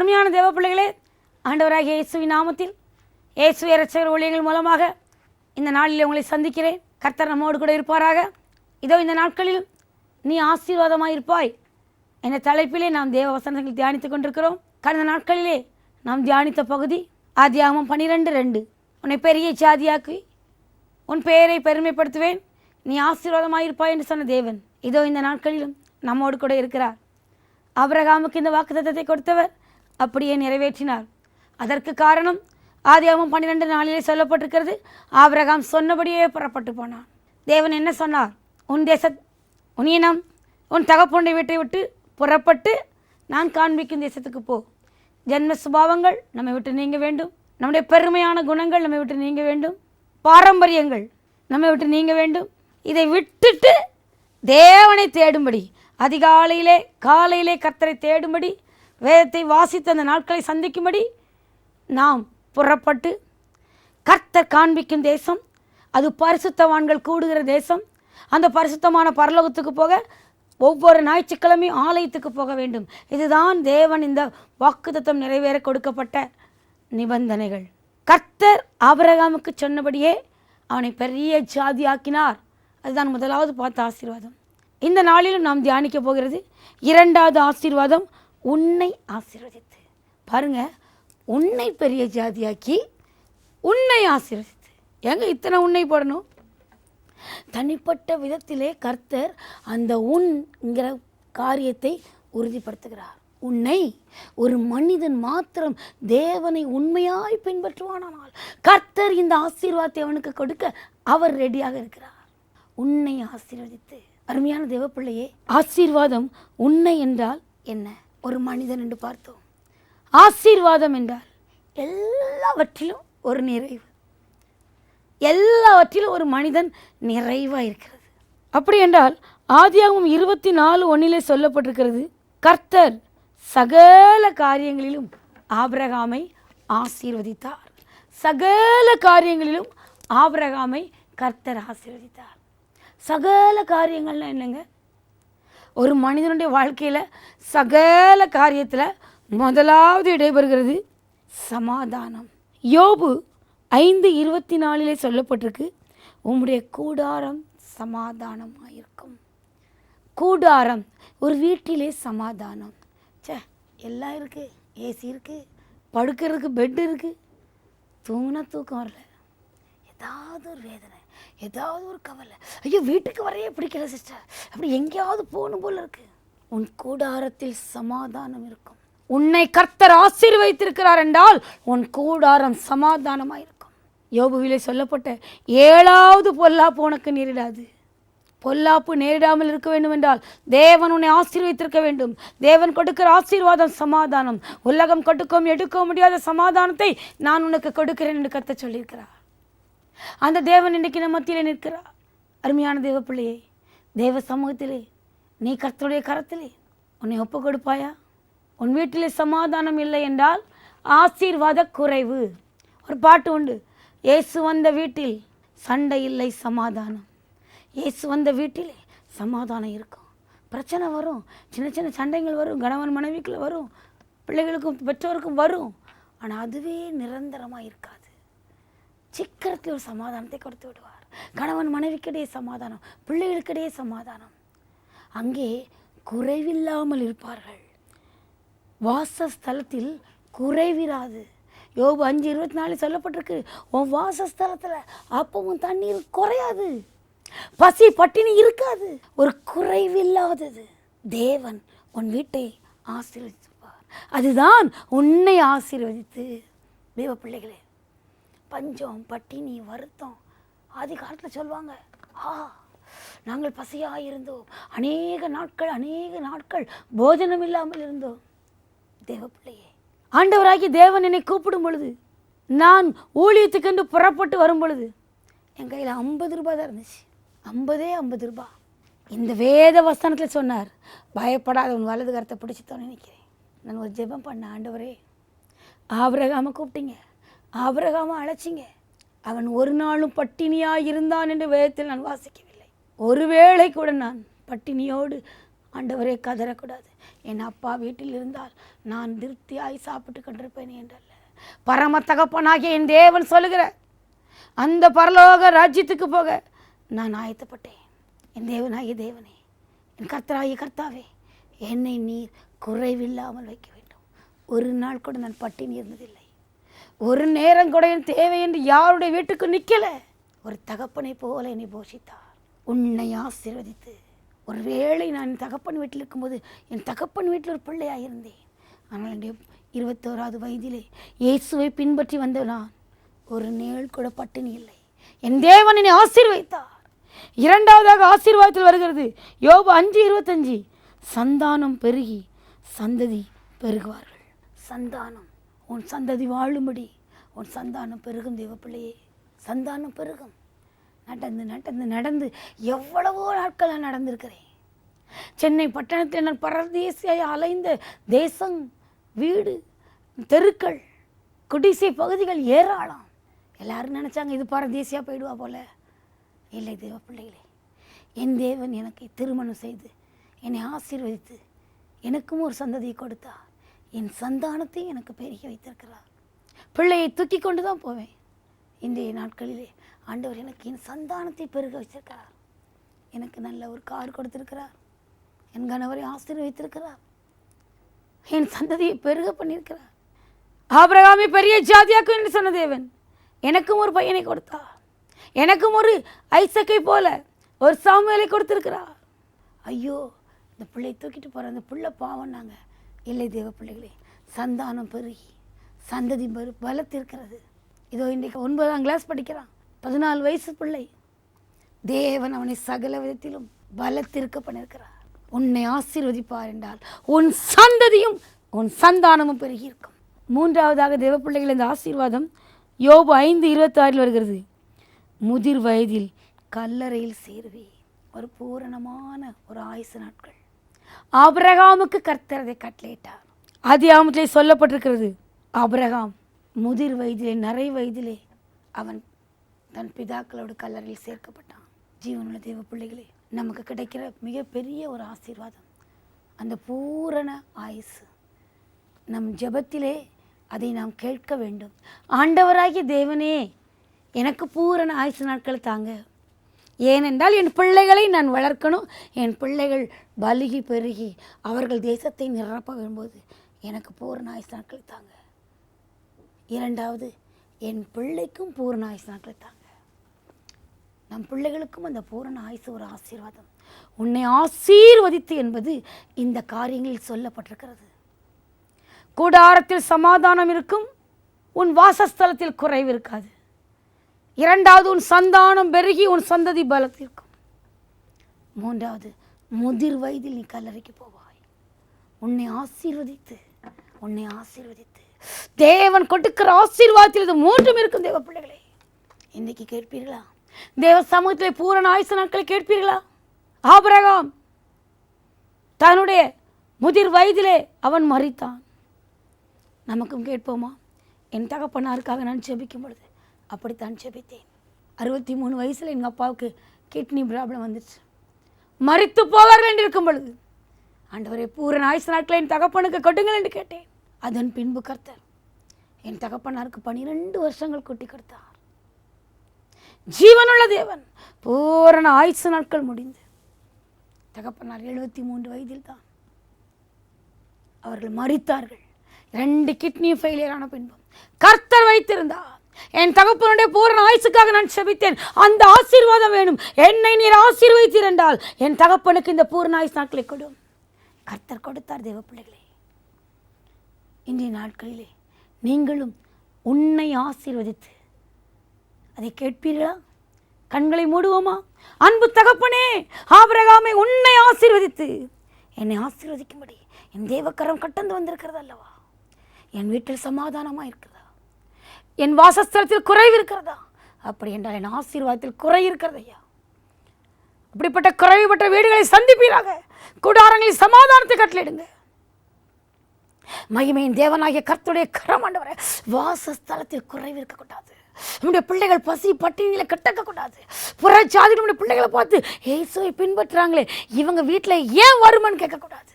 அருமையான தேவ பிள்ளைகளே, ஆண்டவராகிய இயேசுவின் நாமத்தில் இயேசு இரட்சகர் ஊழியங்கள் மூலமாக இந்த நாளில் உங்களை சந்திக்கிறேன். கர்த்தர் நம்மோடு கூட இருப்பாராக. இதோ இந்த நாட்களில் நீ ஆசீர்வாதமாக இருப்பாய் என்ற தலைப்பிலே நாம் தேவ வசனங்கள் தியானித்து கொண்டிருக்கிறோம். கடந்த நாட்களிலே நாம் தியானித்த பகுதி ஆதியாகமம் 12:2. உன்னை பெரிய ஜாதியாக்கி உன் பெயரை பெருமைப்படுத்துவேன், நீ ஆசீர்வாதமாக இருப்பாய் என்று சொன்ன தேவன் இதோ இந்த நாட்களிலும் நம்மோடு கூட இருக்கிறார். ஆபிரகாமுக்கு இந்த வாக்குத்தத்தத்தை கொடுத்தவர் அப்படியே நிறைவேற்றினார். அதற்கு காரணம் ஆதியாகமம் 12:4 சொல்லப்பட்டிருக்கிறது. ஆபிரகாம் சொன்னபடியே புறப்பட்டு போனான். தேவன் என்ன சொன்னார்? உன் உன் இனம் உன் தகப்பனுடைய வீட்டை விட்டு புறப்பட்டு நான் காண்பிக்கும் தேசத்துக்கு போ. ஜென்ம சுபாவங்கள் நம்மை விட்டு நீங்க வேண்டும். நம்முடைய பெருமையான குணங்கள் நம்மை விட்டு நீங்க வேண்டும். பாரம்பரியங்கள் நம்மை விட்டு நீங்க வேண்டும். இதை விட்டுட்டு தேவனை தேடும்படி, காலையிலே கர்த்தரை தேடும்படி, வேதத்தை வாசித்து அந்த நாட்களை சந்திக்கும்படி நாம் புறப்பட்டு கர்த்தர் காண்பிக்கும் தேசம், அது பரிசுத்தவான்கள் கூடுகிற தேசம். அந்த பரிசுத்தமான பரலோகத்துக்கு போக ஒவ்வொரு ஞாயிற்றுக்கிழமையும் ஆலயத்துக்கு போக வேண்டும். இதுதான் தேவன் இந்த வாக்குத்தத்தம் நிறைவேற கொடுக்கப்பட்ட நிபந்தனைகள். கர்த்தர் ஆபிரகாமுக்கு சொன்னபடியே அவனை பெரிய ஜாதி ஆக்கினார். அதுதான் முதலாவது பார்த்த ஆசீர்வாதம். இந்த நாளிலும் நாம் தியானிக்க போகிறது இரண்டாவது ஆசீர்வாதம், உன்னை ஆசீர்வதித்து. பாருங்க, உன்னை பெரிய ஜாதியாக்கி உன்னை ஆசீர்வதித்து. எங்க இத்தனை உன்னை போடணும்? தனிப்பட்ட விதத்திலே கர்த்தர் அந்த உன்ங்கிற காரியத்தை உறுதிப்படுத்துகிறார். உன்னை ஒரு மனிதன் மாத்திரம் தேவனை உண்மையாய் பின்பற்றுவானால் கர்த்தர் இந்த ஆசீர்வாதத்தை அவனுக்கு கொடுக்க அவர் ரெடியாக இருக்கிறார். உன்னை ஆசீர்வதித்து. அருமையான தேவப்பிள்ளையே, ஆசீர்வாதம் உன்னை என்றால் என்ன? ஒரு மனிதன் என்று பார்த்தோம். ஆசீர்வாதம் என்றால் எல்லாவற்றிலும் ஒரு நிறைவு, எல்லாவற்றிலும் ஒரு மனிதன் நிறைவாக இருக்கிறது. அப்படி என்றால் ஆதியாகமம் 24:1 சொல்லப்பட்டிருக்கிறது, கர்த்தர் சகல காரியங்களிலும் ஆபிரகாமை ஆசீர்வதித்தார். சகல காரியங்களிலும் ஆபிரகாமை கர்த்தர் ஆசீர்வதித்தார். சகல காரியங்கள்னா என்னங்க? ஒரு மனிதனுடைய வாழ்க்கையில் சகல காரியத்தில் முதலாவது இடைபெறுகிறது சமாதானம். யோபு 5:24 சொல்லப்பட்டிருக்கு, உம்முடைய கூடாரம் சமாதானமாக இருக்கும். கூடாரம், ஒரு வீட்டிலே சமாதானம். எல்லாம் இருக்குது, ஏசி இருக்குது, படுக்கிறதுக்கு பெட் இருக்குது, தூங்கினா தூக்கம் வரல, ஏதாவது ஒரு வேதனை, ஏதாவது ஒரு கவலை, ஐயோ வீட்டுக்கு வரையே பிடிக்கல சிஸ்டர், அப்படி எங்கேயாவது போகணும் போல இருக்கு. உன் கூடாரத்தில் சமாதானம் இருக்கும். உன்னை கர்த்தர் ஆசீர்வதித்திருக்கிறார் என்றால் உன் கூடாரம் சமாதானமாக இருக்கும். யோபுவிலே சொல்லப்பட்ட 7வது பொல்லாப்பு உனக்கு நேரிடாது. பொல்லாப்பு நேரிடாமல் இருக்க வேண்டும் என்றால் தேவன் உன்னை ஆசீர்வதித்திருக்க வேண்டும். தேவன் கொடுக்கிற ஆசீர்வாதம் சமாதானம். உலகம் கொடுக்கவும் எடுக்க முடியாத சமாதானத்தை நான் உனக்கு கொடுக்கிறேன் என்று கர்த்தர் சொல்லியிருக்கிறார். அந்த தேவன் இன்றைக்கு நம்ம மத்தியிலே நிற்கிறார். அருமையான தேவ பிள்ளையே, தேவ சமூகத்திலே நீ கர்த்தருடைய கரத்திலே உன்னை ஒப்பு கொடுப்பாயா? உன் வீட்டிலே சமாதானம் இல்லை என்றால் ஆசீர்வாத குறைவு. ஒரு பாட்டு உண்டு, இயேசு வந்த வீட்டில் சண்டை இல்லை சமாதானம். இயேசு வந்த வீட்டிலே சமாதானம் இருக்கும். பிரச்சனை வரும், சின்ன சின்ன சண்டைகள் வரும், கணவன் மனைவிக்குள்ள வரும், பிள்ளைகளுக்கும் பெற்றோருக்கும் வரும். ஆனால் அதுவே நிரந்தரமாக இருக்காது. சீக்கிரத்தில் ஒரு சமாதானத்தை கொடுத்து விடுவார். கணவன் மனைவிக்கிடையே சமாதானம், பிள்ளைகளுக்கிடையே சமாதானம். அங்கே குறைவில்லாமல் இருப்பார்கள். வாசஸ்தலத்தில் குறைவிராது. யோபு 5:24 சொல்லப்பட்டிருக்கு, உன் வாசஸ்தலத்தில் அப்பவும் தண்ணீர் குறையாது, பசி பட்டினி இருக்காது, ஒரு குறைவில்லாதது. தேவன் உன் வீட்டை ஆசீர்வதிப்பார். அதுதான் உன்னை ஆசீர்வதித்து. தேவ பிள்ளைகளே, பஞ்சம் பட்டினி வருத்தம் ஆதி காலத்தில் சொல்லுவாங்க, நாங்கள் பசியாக இருந்தோம், அநேக நாட்கள் போஜனம் இல்லாமல் இருந்தோம். தேவ பிள்ளையே, ஆண்டவராகி தேவன் என்னை கூப்பிடும் பொழுது, நான் ஊழியத்துக்கென்று புறப்பட்டு வரும் பொழுது என் கையில் 50 ரூபாய் தான் இருந்துச்சு. 50 ரூபாய். இந்த வேத வசனத்தில் சொன்னார், பயப்படாத, உன் வலது கரத்தை பிடிச்சித்தோன்னு நினைக்கிறேன். நான் ஒரு ஜெபம் பண்ணேன், ஆண்டவரே ஆபிரகாமை கூப்பிட்டீங்க, ஆபிரகாமை அழைச்சிங்க, அவன் ஒரு நாளும் பட்டினியாக இருந்தான் என்று வேதத்தில் நான் வாசிக்கவில்லை. ஒருவேளை கூட நான் பட்டினியோடு ஆண்டவரே கதறக்கூடாது. என் அப்பா வீட்டில் இருந்தால் நான் திருப்தியாய் சாப்பிட்டு கொண்டிருப்பேன் என்றல்ல, பரம தகப்பனாகிய என் தேவன் சொல்லுகிற அந்த பரலோக ராஜ்யத்துக்கு போக நான் ஆயத்தப்பட்டேன். என் தேவனாகிய தேவனே, என் கர்த்தராகிய கர்த்தாவே, என்னை நீர் குறைவில்லாமல் வைக்க வேண்டும். ஒரு நாள் கூட நான் பட்டினி இருந்ததில்லை. ஒரு நேரம் கூட என் தேவை என்று யாருடைய வீட்டுக்கு நிற்கலை. ஒரு தகப்பனை போல என்னை போஷித்தார். உன்னை ஆசீர்வதித்து, ஒருவேளை நான் என் தகப்பன் வீட்டில் இருக்கும்போது என் தகப்பன் வீட்டில் ஒரு பிள்ளையாக இருந்தேன். ஆனால் என்னுடைய 21வது வயதிலே இயேசுவை பின்பற்றி வந்த நான் ஒரு நேள் கூட பட்டினி இல்லை. என் தேவன் என்னை ஆசீர்வதித்தார். இரண்டாவதாக ஆசீர்வாதத்தில் வருகிறது யோபு 5:25, சந்தானம் பெருகி சந்ததி பெருகுவார்கள். சந்தானம், உன் சந்ததி வாழும்படி உன் சந்தானம் பெருகும் தேவ பிள்ளையே, சந்தானம் பெருகும். நடந்து நடந்து நடந்து எவ்வளவோ நாட்கள் நான் நடந்திருக்கிறேன். சென்னை பட்டணத்தில் நான் பரதேசியாய் அலைந்த தேசம், வீடு, தெருக்கள், குடிசை பகுதிகள் ஏராளம். எல்லாரும் நினச்சாங்க இது பரதேசியாக போயிடுவா போல. இல்லை தேவ பிள்ளைகளே, என் தேவன் எனக்கு திருமணம் செய்து என்னை ஆசீர்வதித்து எனக்கும் ஒரு சந்ததியை கொடுத்தார். என் சந்தானத்தை எனக்கு பெருகி வைத்திருக்கிறார். பிள்ளையை தூக்கி கொண்டு தான் போவேன். இன்றைய நாட்களிலே ஆண்டவர் எனக்கு என் சந்தானத்தை பெருக வச்சிருக்கிறார். எனக்கு நல்ல ஒரு கார் கொடுத்திருக்கிறார். என் கணவரை ஆசீர்வதித்திருக்கிறார். என் சந்ததியை பெருக பண்ணியிருக்கிறார். ஆபிரகாமை பெரிய ஜாதியாக்கும் என்று சொன்ன தேவன் எனக்கும் ஒரு பையனை கொடுத்தார். எனக்கும் ஒரு ஐசக்கை போல ஒரு சாமுவேலை கொடுத்திருக்கிறார். ஐயோ, இந்த பிள்ளை தூக்கிட்டு போகிற அந்த பிள்ளை பாவம்னாங்க. இல்லை தேவ பிள்ளைகளே, சந்தானம் பெருகி சந்ததி பலத்திருக்கிறது. இதோ இன்றைக்கு 9ஆம் கிளாஸ் படிக்கிறான், 14 வயசு பிள்ளை. தேவன் அவனை சகல விதத்திலும் பலத்திருக்க பண்ணியிருக்கிறார். உன்னை ஆசீர்வதிப்பார் என்றால் உன் சந்ததியும் உன் சந்தானமும் பெருகி இருக்கும். மூன்றாவதாக தேவ பிள்ளைகள், இந்த ஆசீர்வாதம் யோபு 5:26 வருகிறது. முதிர் வயதில் கல்லறையில் சேருவே. ஒரு பூரணமான ஒரு ஆயுசு நாட்கள் ஆபிரகாமுக்கு கர்த்தர் அதை கட்டளையிட்டார். ஆதியாகமத்திலே சொல்லப்பட்டிருக்கிறது, ஆபிரகாம் முதிர் வயதிலே, நரை வயதிலே அவன் தன் பிதாக்களோடு கல்லறையில் சேர்க்கப்பட்டான். ஜீவனுள்ள தேவ பிள்ளைகளே, நமக்கு கிடைக்கிற மிகப்பெரிய ஒரு ஆசீர்வாதம் அந்த பூரண ஆயுசு. நம் ஜெபத்திலே அதை நாம் கேட்க வேண்டும். ஆண்டவராகிய தேவனே, எனக்கு பூரண ஆயுசு நாட்கள் தாங்க. ஏனென்றால் என் பிள்ளைகளை நான் வளர்க்கணும். என் பிள்ளைகள் பலுகி பெருகி அவர்கள் தேசத்தை நிரப்ப வரும்போது எனக்கு பூரண ஆயுசு நாட்கள் தாங்க. இரண்டாவது, என் பிள்ளைக்கும் பூரண ஆயுசு நாட்கள் தாங்க. நம் பிள்ளைகளுக்கும் அந்த பூரண ஆயுசு ஒரு ஆசீர்வாதம். உன்னை ஆசீர்வதித்து என்பது இந்த காரியங்களில் சொல்லப்பட்டிருக்கிறது. கூடாரத்தில் சமாதானம் இருக்கும், உன் வாசஸ்தலத்தில் குறைவு இருக்காது. இரண்டாவது, உன் சந்தானம் பெருகி உன் சந்ததி பலத்திருக்கும். மூன்றாவது, முதிர் வயதில் நீ கல்லறைக்கு போவாய். உன்னை ஆசீர்வதித்து தேவன் கொடுக்கிற ஆசீர்வாதத்தில் இது மூன்றும் இருக்கும். தேவ பிள்ளைகளே, இன்னைக்கு கேட்பீர்களா? தேவ சமூகத்தில் பூரண ஆயுசு நாட்களை கேட்பீர்களா? ஆபிரகாம் தன்னுடைய முதிர் வயதிலே அவன் மரித்தான். நமக்கும் கேட்போமா? என் தகப்பனாருக்காக நான் ஜெபிக்கும் பொழுது அப்படித்தான் ஜெபித்தேன். 63 வயசில் எங்கள் அப்பாவுக்கு கிட்னி ப்ராப்ளம் வந்துடுச்சு. மரித்து போவார்கள் என்று இருக்கும் பொழுது, ஆண்டவரே பூரண ஆயுசு நாட்களை என் தகப்பனுக்கு கொடுங்கள் என்று கேட்டேன். அதன் பின்பு கர்த்தர் என் தகப்பனாருக்கு 12 வருஷங்கள் கூட்டி கொடுத்தார். ஜீவனுள்ள தேவன். பூரண ஆயுசு நாட்கள் முடிந்து தகப்பனார் 73 வயதில் தான் அவர்கள் மரித்தார்கள். 2 கிட்னி ஃபெயிலியர் ஆன பின்பும் கர்த்தர் வைத்திருந்தார். என் தகப்பனுடைய பூரண ஆயுசுக்காக நான் செபித்தேன். அந்த ஆசீர்வாதம் வேணும். என்னை நீர் ஆசீர்வதித்தீர் என்றால் என் தகப்பனுக்கு இந்த பூரண ஆயுசு நாட்களை கொடும். கர்த்தர் கொடுத்தார். தேவ பிள்ளைகளே, இன்றைய நாட்களிலே நீங்களும் உன்னை ஆசீர்வதித்து அதை கேட்பீர்களா? கண்களை மூடுவோமா? அன்பு தகப்பனே, ஆபிரகாமை உன்னை ஆசீர்வதித்து என்னை ஆசீர்வதிக்கும்படி என் தேவக்கரம் கட்டந்து வந்திருக்கிறது அல்லவா? என் வீட்டில் சமாதானமாக இருக்கிறதா? என் வாசஸ்தலத்தில் குறைவு இருக்கிறதா? அப்படி என்றால் என் ஆசீர்வாதத்தில் குறை இருக்கிறது ஐயா. அப்படிப்பட்ட குறைவுபட்ட வீடுகளை சந்திப்பீராக. கூடாரங்களில் சமாதானத்தை கட்டளையிடுங்க. மகிமையின் தேவனாகிய கர்த்தருடைய கரம் ஆண்டவரே, வாசஸ்தலத்தில் குறைவு இருக்கக்கூடாது. நம்முடைய பிள்ளைகள் பசி பட்டினியில் கட்டக்கூடாது. புறச்சாதி நம்முடைய பிள்ளைகளை பார்த்து இயேசுவை பின்பற்றுறாங்களே, இவங்க வீட்டில் ஏன் வருமானு கேட்கக்கூடாது.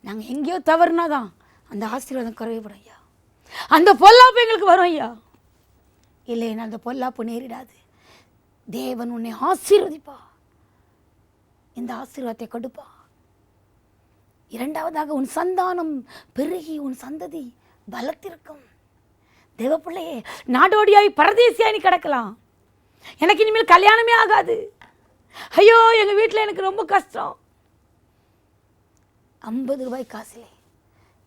நாங்கள் எங்கேயோ தவறுனாதான் அந்த ஆசீர்வாதம் குறைவுபடும் ஐயா. அந்த பொல்லாப்பு எங்களுக்கு வரும் ஐயா. இல்லைன்னா அந்த பொல்லாப்பு நேரிடாது. தேவன் உன்னை ஆசீர்வதிப்பா, இந்த ஆசீர்வாதத்தை கொடுப்பா. இரண்டாவதாக, உன் சந்தானம் பெருகி உன் சந்ததி பலத்திருக்கும். தேவ பிள்ளையே, நாடோடியாய் பரதேசியாய் நீ கிடக்கலாம். எனக்கு இனிமேல் கல்யாணமே ஆகாது, ஐயோ எங்கள் வீட்டில் எனக்கு ரொம்ப கஷ்டம். 50 ரூபாய் காசிலே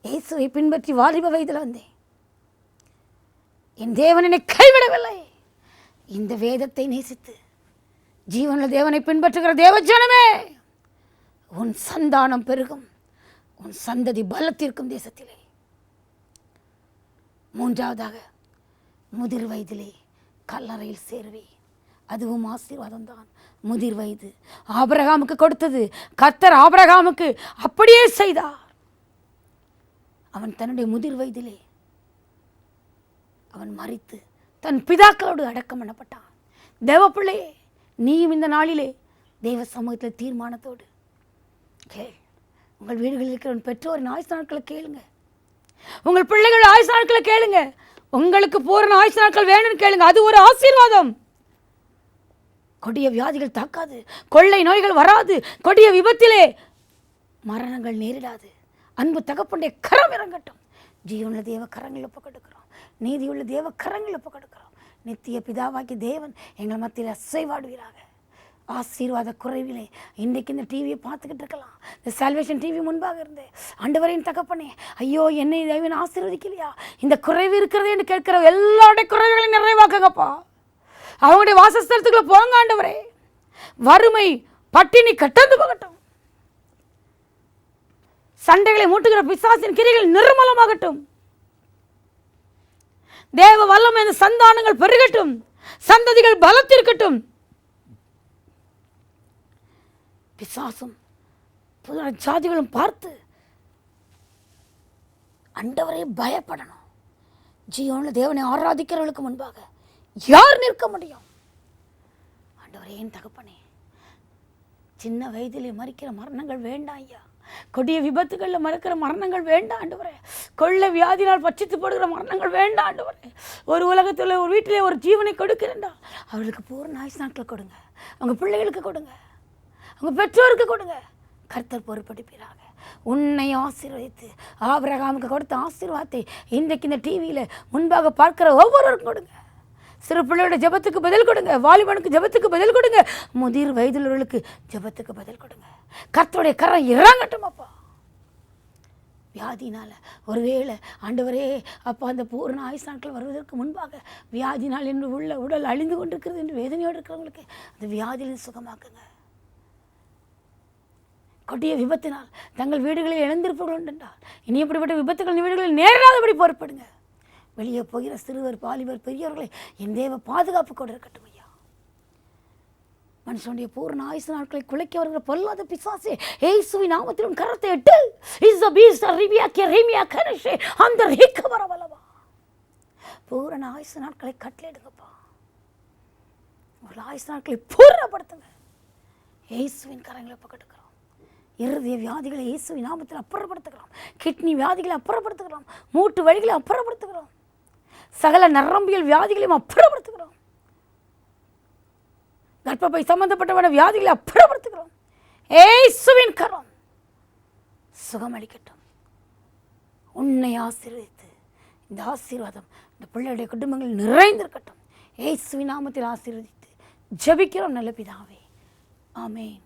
இயேசுவை பின்பற்றி வாலிப வயதில் வந்தேன். என் தேவன் என்னை கைவிடவில்லை. இந்த வேதத்தை நேசித்து ஜீவனுள்ள தேவனை பின்பற்றுகிற தேவஜனமே, உன் சந்தானம் பெருகும், உன் சந்ததி பலத்திற்கும் தேசத்திலே. மூன்றாவதாக, முதிர் வயதிலே கல்லறையில் சேருவே. அதுவும் ஆசீர்வாதம் தான். முதிர் வயது ஆபிரகாமுக்கு கொடுத்தது கர்த்தர் ஆபிரகாமுக்கு அப்படியே செய்தார். அவன் தன்னுடைய முதிர் வயதிலே அவன் மரித்து தன் பிதாக்களோடு அடக்கம் பண்ணப்பட்டான். தேவ பிள்ளையே, நீயும் இந்த நாளிலே தேவ சமூகத்தில் தீர்மானத்தோடு கேள். உங்கள் வீடுகளில் இருக்கிற பெற்றோரின் ஆயுசு நாட்களை கேளுங்க. உங்கள் பிள்ளைகள் ஆயுசு நாட்களை கேளுங்க. உங்களுக்கு பூரண ஆயுசு நாட்கள் வேணும்னு கேளுங்க. அது ஒரு ஆசீர்வாதம். கொடிய வியாதிகள் தாக்காது, கொள்ளை நோய்கள் வராது, கொடிய விபத்திலே மரணங்கள் நேரிடாது. அன்பு தகப்பனுடைய கரம் இறங்கட்டும். ஜீவனுள்ள தேவ கரங்கள் ஒப்பு கொடுக்கிறோம். நீதியுள்ள தேவ கரங்கள் ஒப்பு கொடுக்கிறோம். நித்திய பிதாவாக்கி தேவன் எங்கள் மத்தியில் அசைவாடுவீராக. ஆசீர்வாத குறைவிலே இன்றைக்கு இந்த டிவியை பார்த்துக்கிட்டு இருக்கலாம். இந்த சால்வேஷன் டிவி முன்பாக இருந்து, ஆண்டவரின் தகப்பனே, ஐயோ என்னை தேவன் ஆசீர்வதிக்கலையா, இந்த குறைவு இருக்கிறது என்று கேட்கிற எல்லாருடைய குறைவுகளையும் நிறைவாக்குங்கப்பா. அவங்களுடைய வாசஸ்தலத்துக்குள்ள போங்க ஆண்டவரே. வறுமை பட்டினி கட்டந்து போகட்டும். சண்டைகளை மூட்டுகிற பிசாசின் கிரிகள் நிர்மலமாகட்டும். தேவ வல்லமை இந்த சந்தானங்கள் பெருகட்டும். சந்ததிகள் பலத்திருக்கட்டும். பிசாசும் புதிய ஜாதிகளும் பார்த்து ஆண்டவரை பயப்படணும். ஜீவனுள்ள தேவனை ஆராதிக்கிறவர்களுக்கு முன்பாக யார் நிற்க முடியும்? ஆண்டவரே, என் தகப்பனே, சின்ன வயதிலே மறிக்கிற மரணங்கள் வேண்டாம் ஐயா. கொடிய விபத்துகளில் மறுக்கிற மரணங்கள் வேண்டாம் ஆண்டவரே. கொள்ளை வியாதினால் பட்சித்து போடுகிற மரணங்கள் வேண்டாம் ஆண்டவரே. ஒரு உலகத்தில் ஒரு வீட்டிலே ஒரு ஜீவனை கொடுக்கிறேன்டா, அவர்களுக்கு பூர்ண ஆயுசு நாட்கள் கொடுங்க. அவங்க பிள்ளைகளுக்கு கொடுங்க, அவங்க பெற்றோருக்கு கொடுங்க. கர்த்தர் பொறுப்பெடுப்பீராக. உன்னை ஆசீர்வதித்து ஆபிரகாமுக்கு கொடுத்த ஆசீர்வாதத்தை இன்றைக்கு இந்த டிவியில் முன்பாக பார்க்கிற ஒவ்வொருவருக்கும் கொடுங்க. சிறு பிள்ளையோட ஜெபத்துக்கு பதில் கொடுங்க. வாலிபனுக்கு ஜெபத்துக்கு பதில் கொடுங்க. முதிர் வயதுள்ளவர்களுக்கு ஜெபத்துக்கு பதில் கொடுங்க. கர்த்தருடைய கரம் இறங்கட்டும் அப்பா. வியாதினால் ஒருவேளை ஆண்டவரே அப்பா, அந்த பூர்ண ஆயுசு நாட்கள் வருவதற்கு முன்பாக வியாதினால் என்று உள்ள உடல் அழிந்து கொண்டிருக்கிறது என்று வேதனையோடு இருக்கிறவங்களுக்கு அந்த வியாதியிலிருந்து சுகமாக்குங்க. கொடிய விபத்தினால் தங்கள் வீடுகளில் இழந்திருப்பவர்கள் உண்டென்றால் இனி எப்படிப்பட்ட விபத்துகள் வீடுகளில் நேராதபடி பொறுப்படுங்க. வெளியே போகிற சிறுவர் பாலிவர் பெரியவர்களை என் தேவ பாதுகாப்பு கொண்டு இருக்கட்டும் ஐயா. மனுஷனுடைய பூர்ண ஆயுசு நாட்களை குலைக்க வருகிற பொல்லாத பிசாசே, இயேசுவின் நாமத்திலும் கரத்தை எட்டு. அந்த ரேக்க வரவல்லவா பூரண ஆயுசு நாட்களை கட்டளையிடுங்கப்பா. உங்கள் ஆயுசு நாட்களை பூரணப்படுத்துங்க. இயேசுவின் கரங்களை பக்கெடுக்கிறோம். இருதய வியாதிகளை இயேசுவின் நாமத்தில் அப்புறப்படுத்துகிறோம். கிட்னி வியாதிகளை அப்புறப்படுத்துகிறோம். மூட்டு வழிகளை அப்புறப்படுத்துகிறோம். சகல நரம்பியல் வியாதிகளையும் அப்புறப்படுத்துகிறோம். கர்ப்பப்பை சம்பந்தப்பட்டவன வியாதிகளை அப்புறப்படுத்துகிறோம். இயேசுவின் கரம் சுகமளிக்கட்டும். உன்னை ஆசீர்வதித்து இந்த ஆசீர்வாதம் இந்த பிள்ளையுடைய குடும்பங்கள் நிறைந்திருக்கட்டும். இயேசுவின் நாமத்தில் ஆசீர்வதித்து ஜெபிக்கிறோம் நல்ல பிதாவே. ஆமென்.